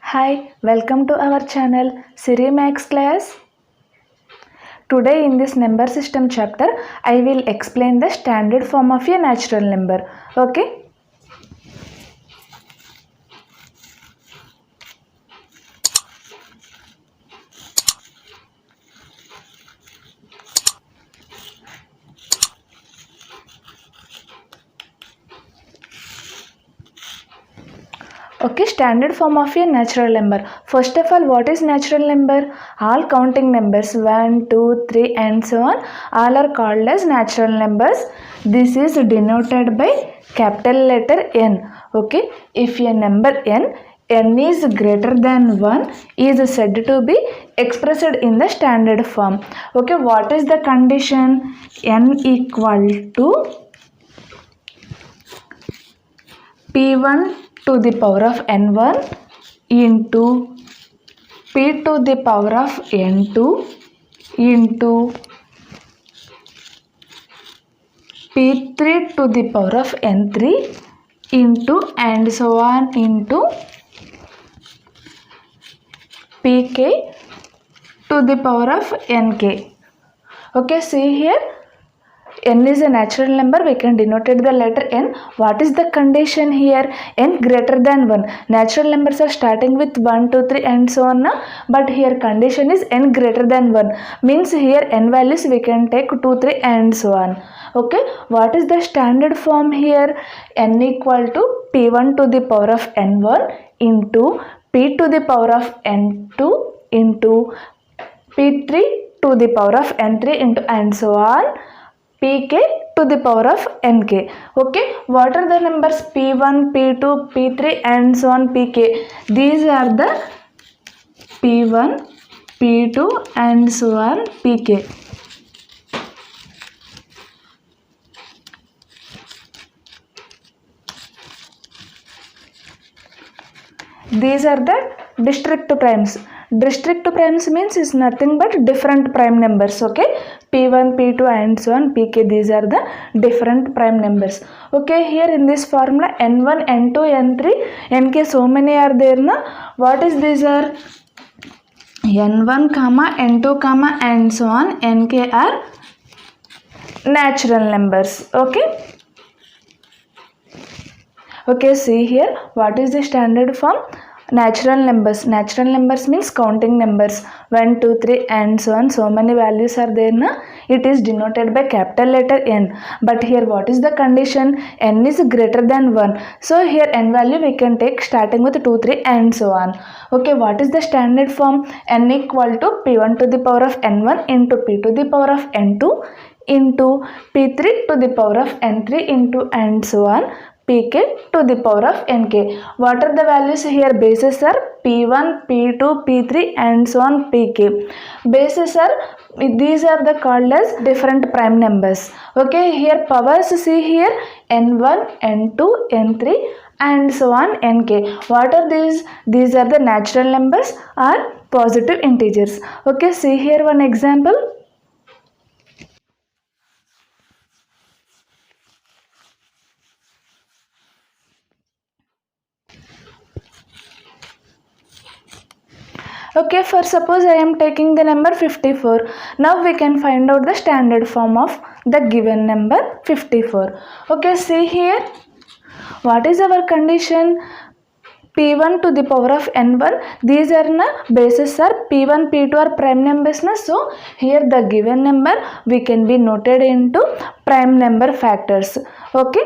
Hi, welcome to our channel Siri Max class. Today in this number system chapter, I will explain the standard form of a natural number. Okay. Okay, standard form of a natural number. First of all, what is natural number? All counting numbers 1, 2, 3 and so on, all are called as natural numbers. This is denoted by capital letter N. Okay, if a number n is greater than 1 is said to be expressed in the standard form. Okay, what is the condition? N equal to P1 to the power of n1 into p to the power of n2 into p3 to the power of n3 into and so on into pk to the power of nk. Okay, see here, n is a natural number, we can denote the letter n. What is the condition here? N greater than 1. Natural numbers are starting with 1, 2, 3 and so on, but here condition is n greater than 1. Means here n values we can take 2, 3 and so on. Okay, what is the standard form here? N equal to p1 to the power of n1 into p to the power of n2 into p3 to the power of n3 into and so on pk to the power of nk. Okay, what are the numbers p1, p2, p3 and so on pk? These are the p1, p2 and so on pk. These are the district primes. District primes means is nothing but different prime numbers. Okay, p1, p2 and so on pk, these are the different prime numbers. Okay, here in this formula n1, n2, n3, nk, so many are there na. What is these are? n1 comma n2 comma and so on nk are natural numbers. Okay. Okay, see here, what is the standard form? Natural numbers. Natural numbers means counting numbers 1, 2, 3 and so on. So many values are there na. It is denoted by capital letter N. But here what is the condition? N is greater than 1. So here N value we can take starting with 2, 3 and so on. Okay, what is the standard form? N equal to P1 to the power of N1 into P to the power of N2 into P3 to the power of N3 into and so on pk to the power of nk. What are the values here? Bases are p1, p2, p3 and so on pk. Bases are, these are the called as different prime numbers. Okay, here powers, see here n1, n2, n3 and so on nk. What are these? These are the natural numbers or positive integers. Okay, see here one example. Okay, for suppose I am taking the number 54. Now we can find out the standard form of the given number 54. Okay, see here, what is our condition? P1 to the power of n1, these are na bases are P1, P2 are prime numbers na. So here the given number we can be noted into prime number factors. Okay,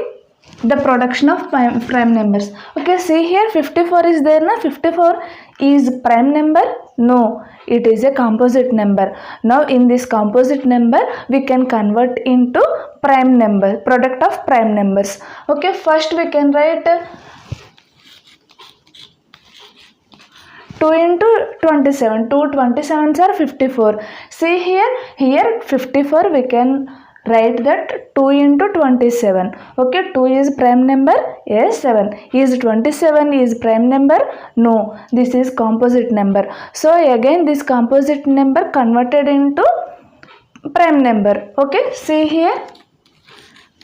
the production of prime numbers. Okay, see here 54 is there na. 54 is prime number? No, it is a composite number. Now in this composite number we can convert into prime number, product of prime numbers. Okay, first we can write 2 into 27. 2 27s are 54. See here 54 we can write that 2 into 27. Okay, 2 is prime number? Yes, 7. Is 27 is prime number? No, this is composite number. So again this composite number converted into prime number. Okay, see here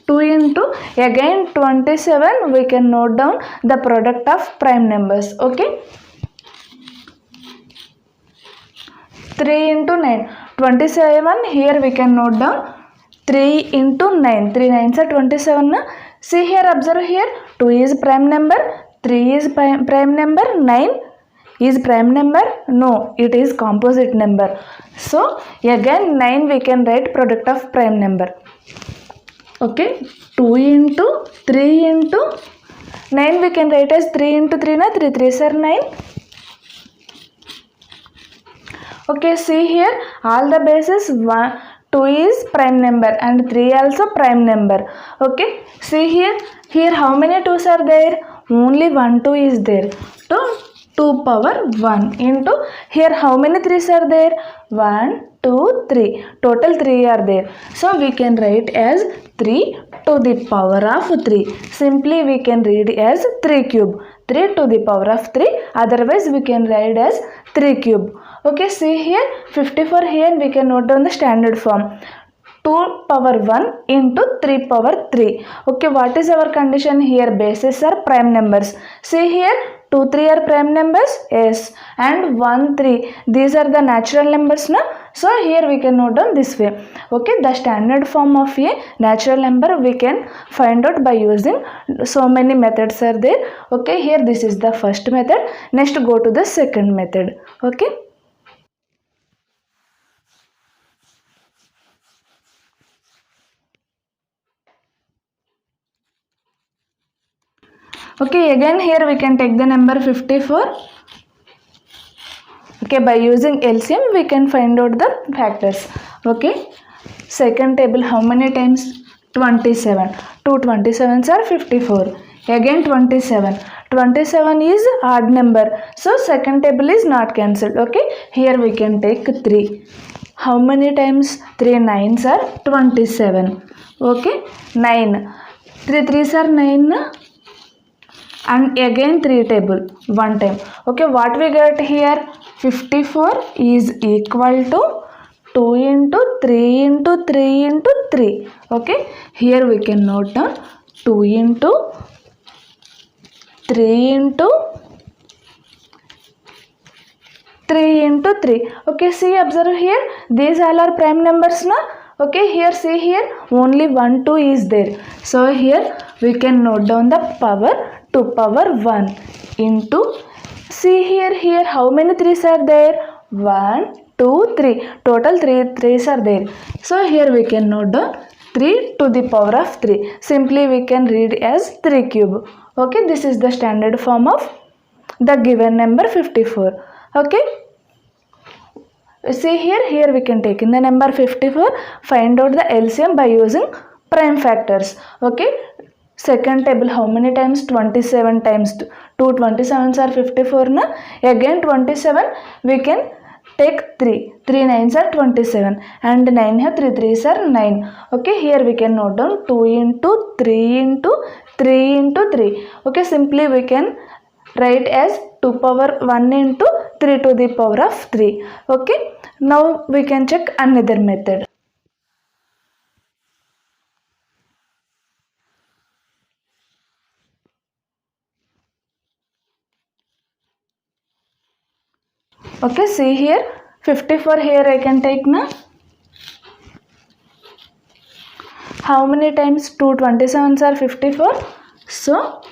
2 into again 27, we can note down the product of prime numbers. Okay, 3 into 9, 27, here we can note down 3 into 9, 3 9s are 27. See here, observe here, 2 is prime number, 3 is prime number, 9 is prime number? No, it is composite number. So again 9 we can write product of prime number. Okay, 2 into 3 into 9 we can write as 3 into 3 na, 3 3s are 9. Okay, see here, all the bases 2 is prime number and 3 also prime number. Okay, see here how many 2's are there? Only 1 2 is there. So 2 power 1 into here how many 3's are there? 1 2 3, total 3 are there. So we can write as 3 to the power of 3. Simply we can read as 3 cube. 3 to the power of 3, otherwise we can write as 3 cube. Okay, see here 54, here we can note down the standard form. 2 power 1 into 3 power 3. Okay, what is our condition here? Bases are prime numbers. See here 2 3 are prime numbers, yes, and 1 3, these are the natural numbers now. So here we can note down this way. Okay, the standard form of a natural number we can find out by using so many methods are there. Okay, here this is the first method. Next go to the second method. Okay, okay, again here we can take the number 54. Okay, by using LCM we can find out the factors. Okay, second table, how many times? 27. 2 27s are 54. Again 27. 27 is odd number. So second table is not cancelled. Okay, here we can take 3. How many times? 3 9s are 27. Okay, 9. 3 3s are 9. And again 3 table, 1 time. Okay, what we get here? 54 is equal to 2 into 3 into 3 into 3. Okay, here we can note down 2 into 3 into 3 into 3. Okay, see, observe here, these all are prime numbers now. Okay, here see here, only 1 2 is there. So here we can note down the power 2 power 1 into, see here how many 3's are there? 1 2 3, total 3 3's are there. So here we can note down 3 to the power of 3. Simply we can read as 3 cube. Okay, this is the standard form of the given number 54. Okay, see here we can take in the number 54, find out the LCM by using prime factors. Okay, second table, how many times? 27 times 2 27s are 54 na. Again 27 we can take 3 9s are 27 and 9 here 3 3s are 9. Okay, here we can note down 2 into 3 into 3 into 3. Okay, simply we can write as 2 power 1 into 3 to the power of 3. Okay, now we can check another method. Okay, see here 54, here I can take na. How many times? 2 27s are 54. So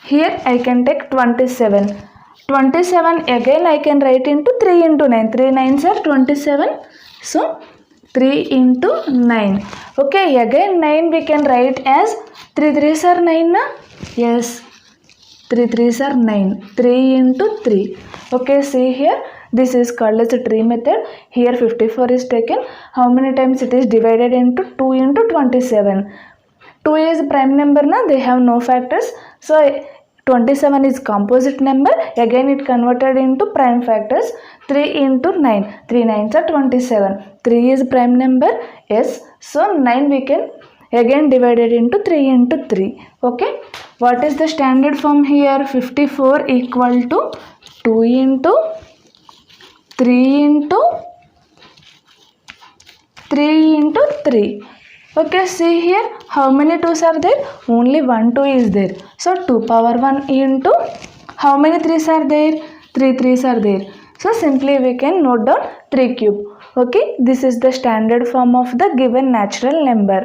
here I can take 27. 27 again I can write into 3 into 9. 3 9s are 27. So 3 into 9. Okay, again 9 we can write as 3 3s are 9 na? Yes, 3 3s are 9. 3 into 3. Okay, see here, this is called as a tree method. Here 54 is taken. How many times it is divided into 2 into 27. 2 is prime number na, they have no factors. So 27 is composite number. Again it converted into prime factors. 3 into 9. 3 9s are 27. 3 is prime number. Yes. So 9 we can again divided into 3 into 3. Okay. What is the standard form here? 54 equal to 2 into 3 into 3. Okay, see here how many 2's are there? Only 1 2 is there. So 2 power 1 into how many 3's are there? 3 3's are there. So simply we can note down 3 cube. Okay, this is the standard form of the given natural number.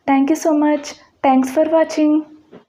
Thank you so much. Thanks for watching.